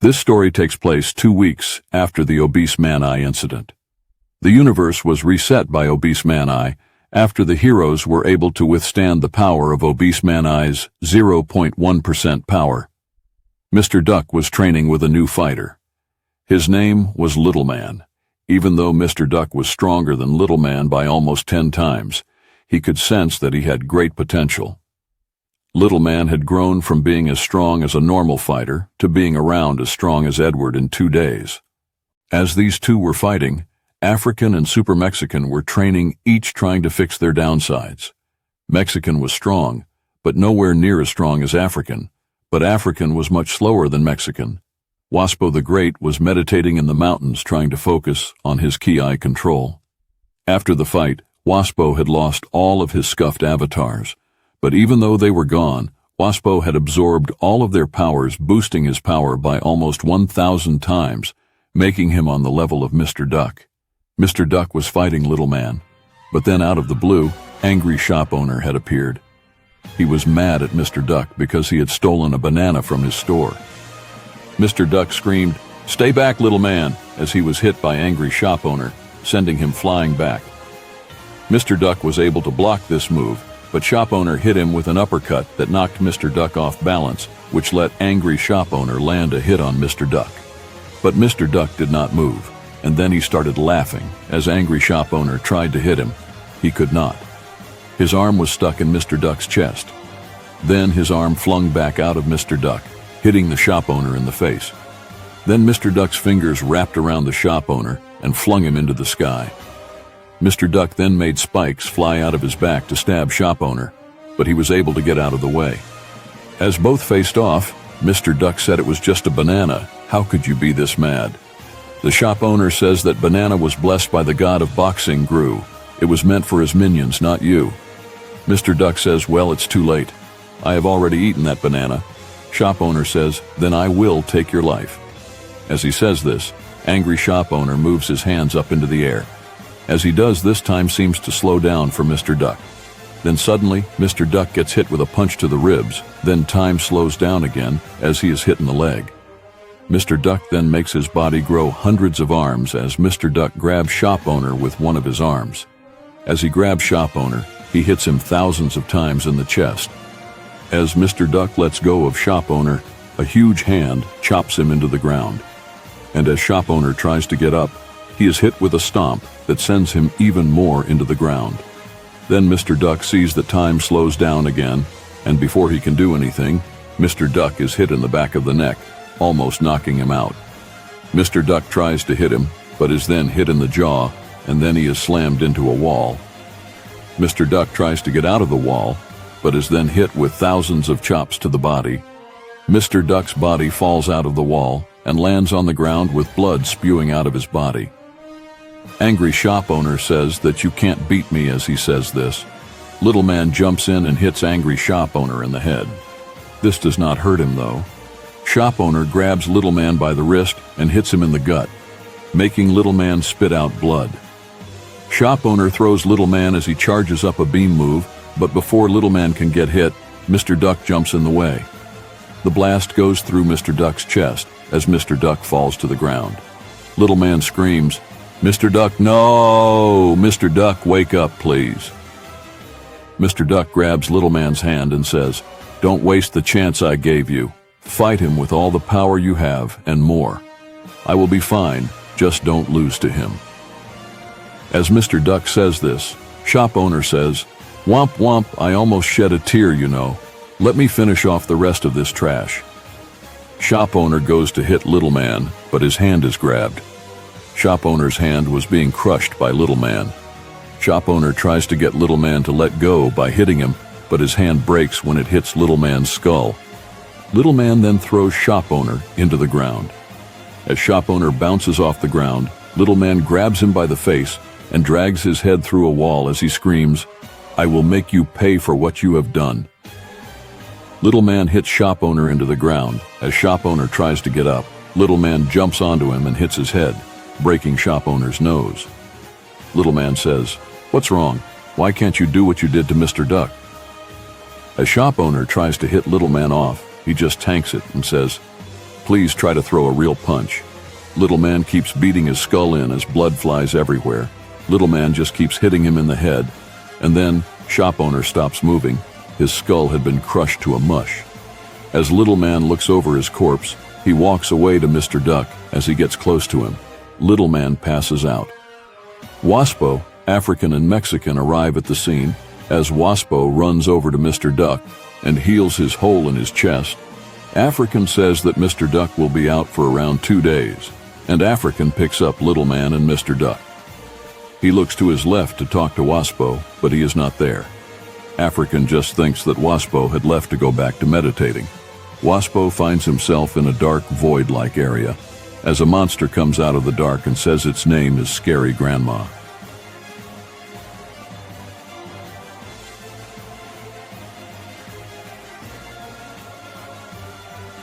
This story takes place 2 weeks after the obese man-eye incident. The universe was reset by obese man-eye after the heroes were able to withstand the power of obese man-eye's 0.1% power. Mr. Duck was training with a new fighter. His name was Little Man. Even though Mr. Duck was stronger than Little Man by almost 10 times, he could sense that he had great potential. Little Man had grown from being as strong as a normal fighter to being around as strong as Edward in 2 days. As these two were fighting, African and Super Mexican were training, each trying to fix their downsides. Mexican was strong, but nowhere near as strong as African, but African was much slower than Mexican. Waspo the Great was meditating in the mountains trying to focus on his ki control. After the fight, Waspo had lost all of his scuffed avatars. But even though they were gone, Waspo had absorbed all of their powers, boosting his power by almost 1,000 times, making him on the level of Mr. Duck. Mr. Duck was fighting Little Man, but then out of the blue, angry shop owner had appeared. He was mad at Mr. Duck because he had stolen a banana from his store. Mr. Duck screamed, "Stay back, Little Man," as he was hit by angry shop owner, sending him flying back. Mr. Duck was able to block this move, but shop owner hit him with an uppercut that knocked Mr. Duck off balance, which let angry shop owner land a hit on Mr. Duck. But Mr. Duck did not move, and then he started laughing as angry shop owner tried to hit him. He could not. His arm was stuck in Mr. Duck's chest. Then his arm flung back out of Mr. Duck, hitting the shop owner in the face. Then Mr. Duck's fingers wrapped around the shop owner and flung him into the sky. Mr. Duck then made spikes fly out of his back to stab shop owner, but he was able to get out of the way. As both faced off, Mr. Duck said it was just a banana. How could you be this mad? The shop owner says that banana was blessed by the god of boxing, grew. It was meant for his minions, not you. Mr. Duck says, well, it's too late. I have already eaten that banana. Shop owner says, then I will take your life. As he says this, angry shop owner moves his hands up into the air. As he does, this time seems to slow down for Mr. Duck. Then suddenly, Mr. Duck gets hit with a punch to the ribs, then time slows down again as he is hit in the leg. Mr. Duck then makes his body grow hundreds of arms as Mr. Duck grabs shop owner with one of his arms. As he grabs shop owner, he hits him thousands of times in the chest. As Mr. Duck lets go of shop owner, a huge hand chops him into the ground. And as shop owner tries to get up, he is hit with a stomp that sends him even more into the ground. Then Mr. Duck sees that time slows down again, and before he can do anything, Mr. Duck is hit in the back of the neck, almost knocking him out. Mr. Duck tries to hit him, but is then hit in the jaw, and then he is slammed into a wall. Mr. Duck tries to get out of the wall, but is then hit with thousands of chops to the body. Mr. Duck's body falls out of the wall and lands on the ground with blood spewing out of his body. Angry shop owner says that you can't beat me as he says this. Little Man jumps in and hits angry shop owner in the head. This does not hurt him though. Shop owner grabs Little Man by the wrist and hits him in the gut, making Little Man spit out blood. Shop owner throws Little Man as he charges up a beam move, but before Little Man can get hit, Mr. Duck jumps in the way. The blast goes through Mr. Duck's chest as Mr. Duck falls to the ground. Little Man screams, "Mr. Duck, no! Mr. Duck, wake up, please." Mr. Duck grabs Little Man's hand and says, "Don't waste the chance I gave you. Fight him with all the power you have and more. I will be fine, just don't lose to him." As Mr. Duck says this, shop owner says, "Womp womp, I almost shed a tear, you know. Let me finish off the rest of this trash." Shop owner goes to hit Little Man, but his hand is grabbed. Shop owner's hand was being crushed by Little Man. Shop owner tries to get Little Man to let go by hitting him, but his hand breaks when it hits Little Man's skull. Little Man then throws shop owner into the ground. As shop owner bounces off the ground, Little Man grabs him by the face and drags his head through a wall as he screams, "I will make you pay for what you have done." Little Man hits shop owner into the ground. As shop owner tries to get up, Little Man jumps onto him and hits his head, breaking shop owner's nose. Little Man says, "What's wrong? Why can't you do what you did to Mr. Duck?" As shop owner tries to hit Little Man off, he just tanks it and says, Please try to throw a real punch. Little man keeps beating his skull in as blood flies everywhere. Little man just keeps hitting him in the head. And then, shop owner stops moving. His skull had been crushed to a mush. As little man looks over his corpse, he walks away to Mr. Duck. As he gets close to him, little man passes out. Waspo, African and Mexican, arrive at the scene. As Waspo runs over to Mr. Duck and heals his hole in his chest, African says that Mr. Duck will be out for around 2 days, and African picks up little man and Mr. Duck. He looks to his left to talk to Waspo, but he is not there. African just thinks that Waspo had left to go back to meditating. Waspo finds himself in a dark, void-like area as a monster comes out of the dark and says its name is Scary Grandma.